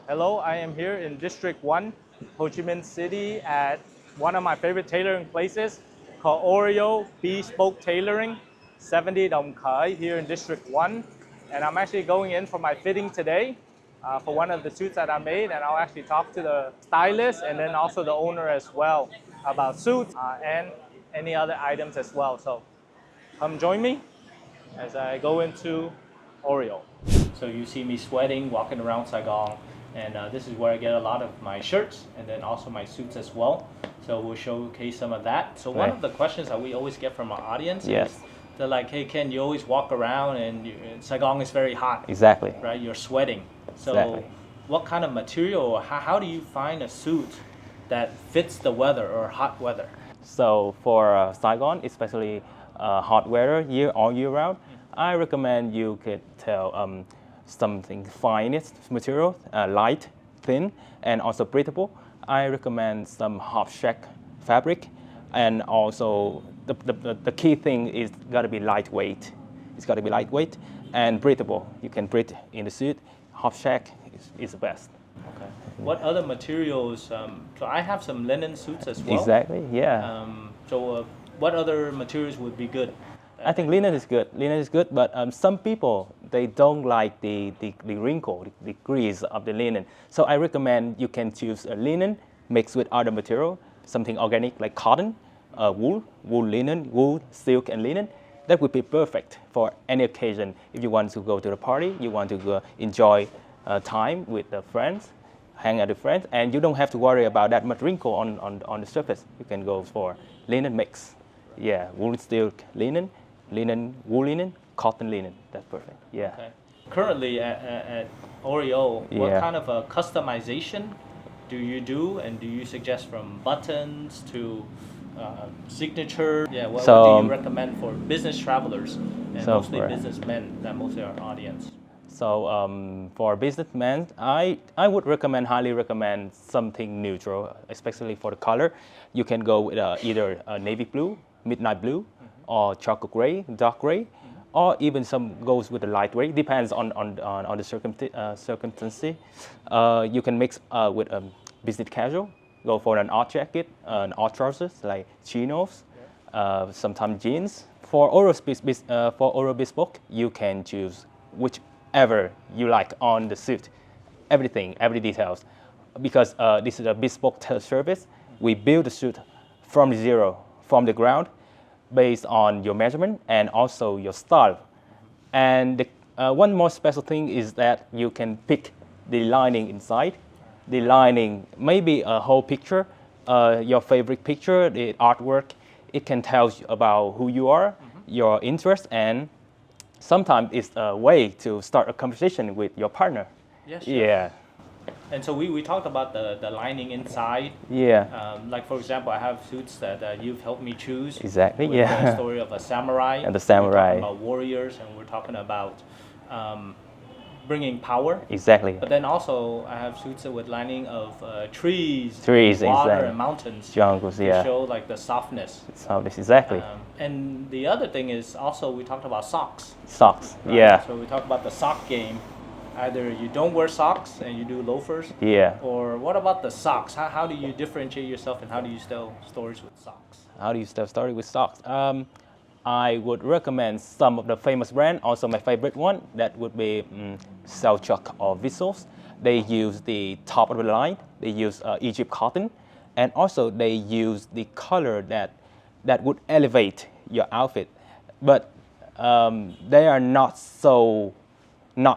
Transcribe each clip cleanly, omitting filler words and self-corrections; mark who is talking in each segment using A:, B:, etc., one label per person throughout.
A: Hello, I am here in District 1, Ho Chi Minh City at one of my favorite tailoring places called Oreo Bespoke Tailoring, 70 Dong Khai here in District 1. And I'm actually going in for my fitting today for one of the suits that I made, and I'll actually talk to the stylist and then also the owner as well about suits and any other items as well. So come join me as I go into Oreo. So you see me sweating, walking around Saigon, and this is where I get a lot of my shirts and then also my suits as well. So we'll showcase some of that. So one of the questions that we always get from our audience is, they're like, hey Ken, you always walk around and Saigon is very hot.
B: Exactly.
A: Right, you're sweating. So what kind of material, or how do you find a suit that fits the weather or hot weather?
B: So for Saigon, especially hot weather all year round, I recommend you could tell something finest material, light, thin, and also breathable. I recommend some half check fabric, and also the key thing is got to be lightweight. It's got to be lightweight and breathable. You can breathe in the suit. Half check is the best.
A: Okay. What other materials? So I have some linen suits as well.
B: Exactly. Yeah.
A: So what other materials would be good?
B: I think linen is good. Linen is good, but some people they don't like the wrinkle, the grease of the linen. So I recommend you can choose a linen mixed with other material, something organic like cotton, wool linen, wool, silk, and linen. That would be perfect for any occasion. If you want to go to the party, you want to go enjoy time with the friends, hang out with friends, and you don't have to worry about that much wrinkle on the surface. You can go for linen mix. Yeah, wool, silk, linen, wool linen, cotton linen. That's perfect. Yeah.
A: Okay. Currently at Oreo, what kind of a customization do you do, and do you suggest from buttons to signature? Yeah. What do you recommend for business travelers and mostly businessmen, that mostly our audience?
B: So for businessmen, I would highly recommend something neutral, especially for the color. You can go with either navy blue, midnight blue, or chocolate gray, dark gray, or even some goes with the light gray. Depends on the circumstance. You can mix with business casual. Go for an art jacket, an art trousers like chinos, sometimes jeans. For Oreo Bespoke, you can choose whichever you like on the suit. Every details. Because this is a bespoke service, we build the suit from zero, from the ground, based on your measurement and also your style. And one more special thing is that you can pick the lining inside. The lining, maybe a whole picture, your favorite picture, the artwork. It can tell you about who you are, your interests, and sometimes it's a way to start a conversation with your partner.
A: Yes.
B: Yeah.
A: And so we talked about the lining inside.
B: Yeah.
A: Like for example, I have suits that you've helped me choose.
B: Exactly.
A: With the story of a samurai.
B: And the samurai.
A: We're talking about warriors, and we're talking about bringing power.
B: Exactly.
A: But then also I have suits with lining of trees,
B: exactly.
A: water, and mountains.
B: Jungles.
A: To show like the softness.
B: Softness. Exactly.
A: And the other thing is also we talked about socks.
B: Socks.
A: Right?
B: Yeah.
A: So we talked about the sock game. Either you don't wear socks and you do loafers.
B: Yeah.
A: Or what about the socks? How do you differentiate yourself, and how do you tell stories with socks?
B: How do you tell story with socks? I would recommend some of the famous brand. Also, my favorite one that would be Selchuk or Vissels. They use the top of the line. They use Egypt cotton, and also they use the color that would elevate your outfit. But they are not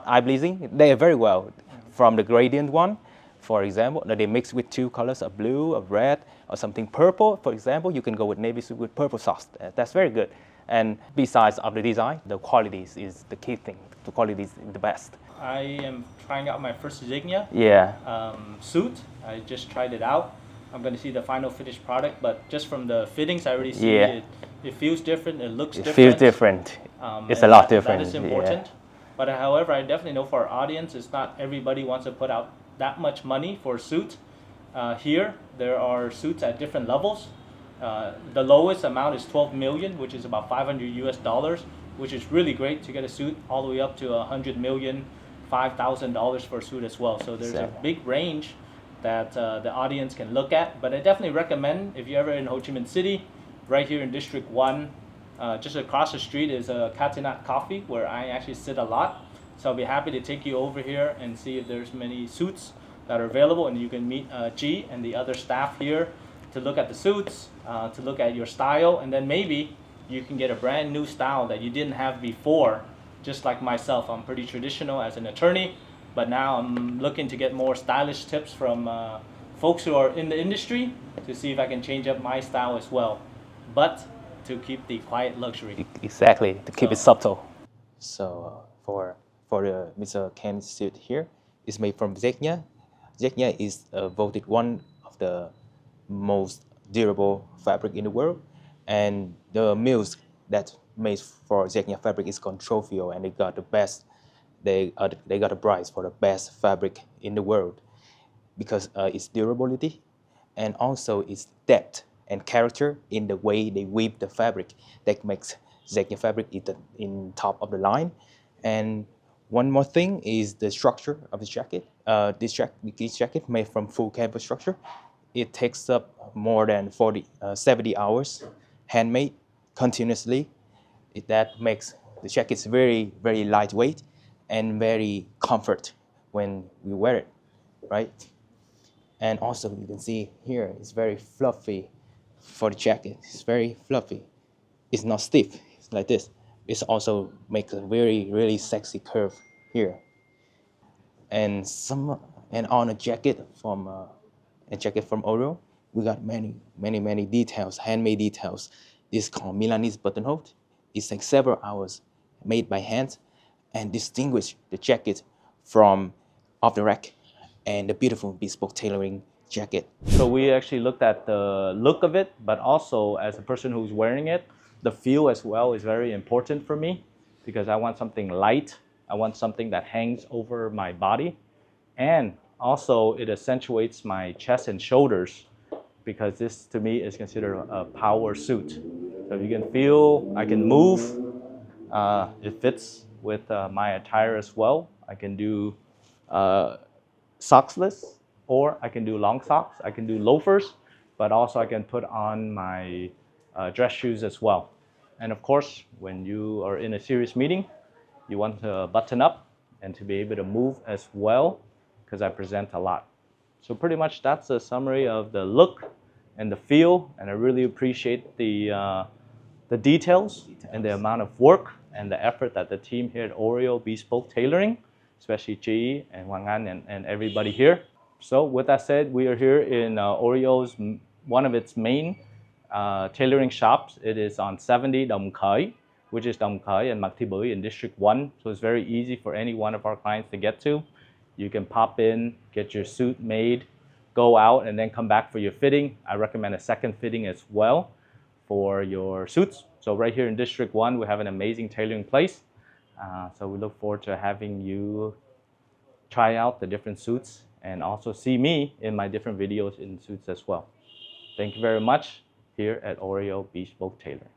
B: eye-pleasing. They are very well from the gradient one. For example, they mix with two colors, a blue, a red, or something purple. For example, you can go with navy suit with purple socks. That's very good. And besides of the design, the qualities is the key thing. The quality is the best.
A: I am trying out my first Zegna suit. I just tried it out. I'm going to see the final finished product, but just from the fittings, I already see it feels different. It looks different.
B: It feels different. It's a lot different.
A: That is important. But however, I definitely know for our audience, it's not everybody wants to put out that much money for a suit. Here, there are suits at different levels. The lowest amount is 12 million, which is about $500 US, which is really great to get a suit, all the way up to 100 million $5,000 for a suit as well. So there's
B: Exactly.
A: a big range that the audience can look at. But I definitely recommend, if you're ever in Ho Chi Minh City, right here in District 1, just across the street is a Catinat Coffee, where I actually sit a lot. So I'll be happy to take you over here and see if there's many suits that are available, and you can meet G and the other staff here to look at the suits, to look at your style, and then maybe you can get a brand new style that you didn't have before. Just like myself, I'm pretty traditional as an attorney, but now I'm looking to get more stylish tips from folks who are in the industry to see if I can change up my style as well, but to keep the quiet luxury.
B: Exactly, to keep it
A: So-
B: subtle. So for the Mr. Ken suit here, it's made from Zegna. Zegna is voted one of the most durable fabric in the world, and the mills that made for Zegna fabric is called Trofeo, and they got the best. They got a prize for the best fabric in the world because its durability and also its depth and character in the way they weave the fabric that makes Zegna fabric in top of the line. And one more thing is the structure of the jacket. This jacket made from full canvas structure. It takes up more than 70 hours, handmade continuously. That makes the jackets very, very lightweight and very comfort when we wear it, right? And also you can see here, it's very fluffy for the jacket. It's very fluffy. It's not stiff, it's like this. It also makes a very, really sexy curve here. And on a jacket from Oreo, we got many, many, many details, handmade details. This is called Milanese buttonhole. It takes several hours, made by hand, and distinguish the jacket from off the rack and the beautiful bespoke tailoring jacket.
A: So we actually looked at the look of it, but also as a person who's wearing it, the feel as well is very important for me because I want something light. I want something that hangs over my body. And also it accentuates my chest and shoulders because this to me is considered a power suit. So you can feel, I can move, it fits with my attire as well. I can do socksless, or I can do long socks. I can do loafers, but also I can put on my dress shoes as well. And of course, when you are in a serious meeting, you want to button up and to be able to move as well, because I present a lot. So pretty much that's a summary of the look and the feel, and I really appreciate the details and the amount of work and the effort that the team here at Oreo Bespoke Tailoring, especially Chi and Hoàng An and everybody here. So with that said, we are here in Oreo's, one of its main tailoring shops. It is on 70 Đồng Khởi, which is Đồng Khởi and Mạc Thị Bưởi in District 1. So it's very easy for any one of our clients to get to. You can pop in, get your suit made, go out, and then come back for your fitting. I recommend a second fitting as well for your suits. So right here in District 1, we have an amazing tailoring place. So we look forward to having you try out the different suits and also see me in my different videos in suits as well. Thank you very much here at Oreo Bespoke Tailoring.